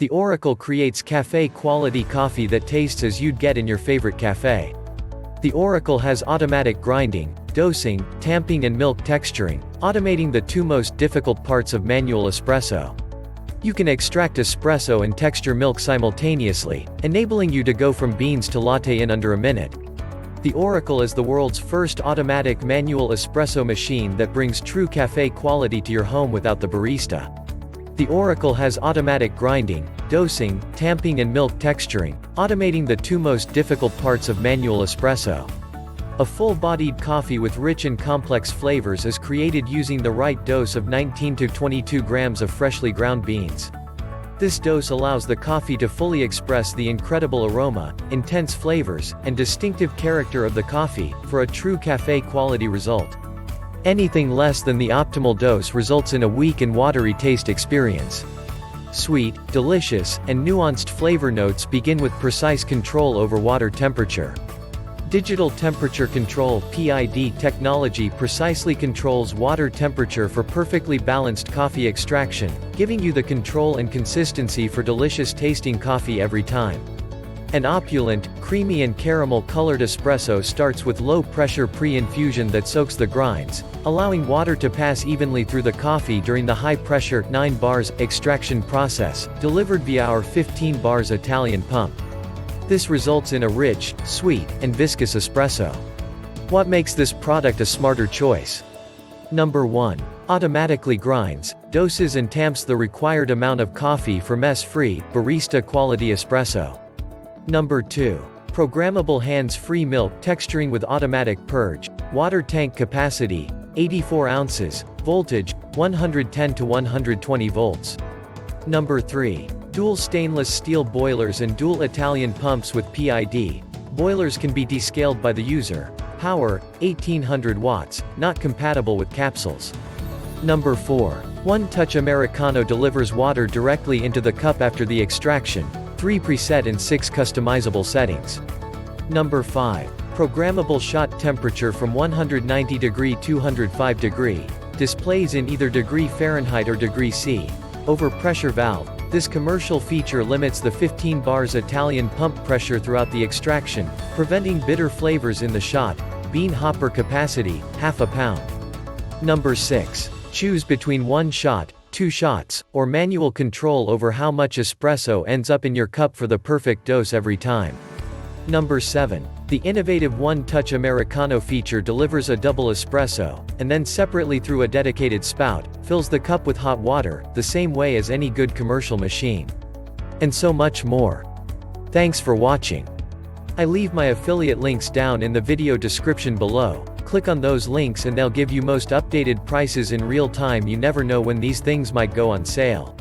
The Oracle creates cafe-quality coffee that tastes as you'd get in your favorite cafe. The Oracle has automatic grinding, dosing, tamping and milk texturing, automating the two most difficult parts of manual espresso. You can extract espresso and texture milk simultaneously, enabling you to go from beans to latte in under a minute. The Oracle is the world's first automatic manual espresso machine that brings true cafe quality to your home without the barista. The Oracle has automatic grinding, dosing, tamping and milk texturing, automating the two most difficult parts of manual espresso. A full-bodied coffee with rich and complex flavors is created using the right dose of 19 to 22 grams of freshly ground beans. This dose allows the coffee to fully express the incredible aroma, intense flavors, and distinctive character of the coffee, for a true cafe-quality result. Anything less than the optimal dose results in a weak and watery taste experience. Sweet, delicious, and nuanced flavor notes begin with precise control over water temperature. Digital Temperature Control (PID) technology precisely controls water temperature for perfectly balanced coffee extraction, giving you the control and consistency for delicious tasting coffee every time. An opulent, creamy and caramel-colored espresso starts with low-pressure pre-infusion that soaks the grinds, allowing water to pass evenly through the coffee during the high-pressure 9 bars extraction process, delivered via our 15 bars Italian pump. This results in a rich, sweet, and viscous espresso. What makes this product a smarter choice? Number 1. Automatically grinds, doses and tamps the required amount of coffee for mess-free, barista-quality espresso. Number 2. Programmable hands-free milk texturing with automatic purge, water tank capacity, 84 ounces, voltage, 110 to 120 volts. Number 3. Dual stainless steel boilers and dual Italian pumps with PID. Boilers can be descaled by the user. Power, 1800 watts, not compatible with capsules. Number 4. One Touch Americano delivers water directly into the cup after the extraction, 3 preset and 6 customizable settings. Number 5. Programmable shot temperature from 190 degree to 205 degree. Displays in either degree Fahrenheit or degree C. Overpressure valve. This commercial feature limits the 15 bars Italian pump pressure throughout the extraction, preventing bitter flavors in the shot. Bean hopper capacity, half a pound. Number 6. Choose between 1 shot, 2 shots, or manual control over how much espresso ends up in your cup for the perfect dose every time. Number 7. The innovative One Touch Americano feature delivers a double espresso, and then separately through a dedicated spout, fills the cup with hot water, the same way as any good commercial machine. And so much more. Thanks for watching. I leave my affiliate links down in the video description below. Click on those links and they'll give you most updated prices in real time. You never know when these things might go on sale.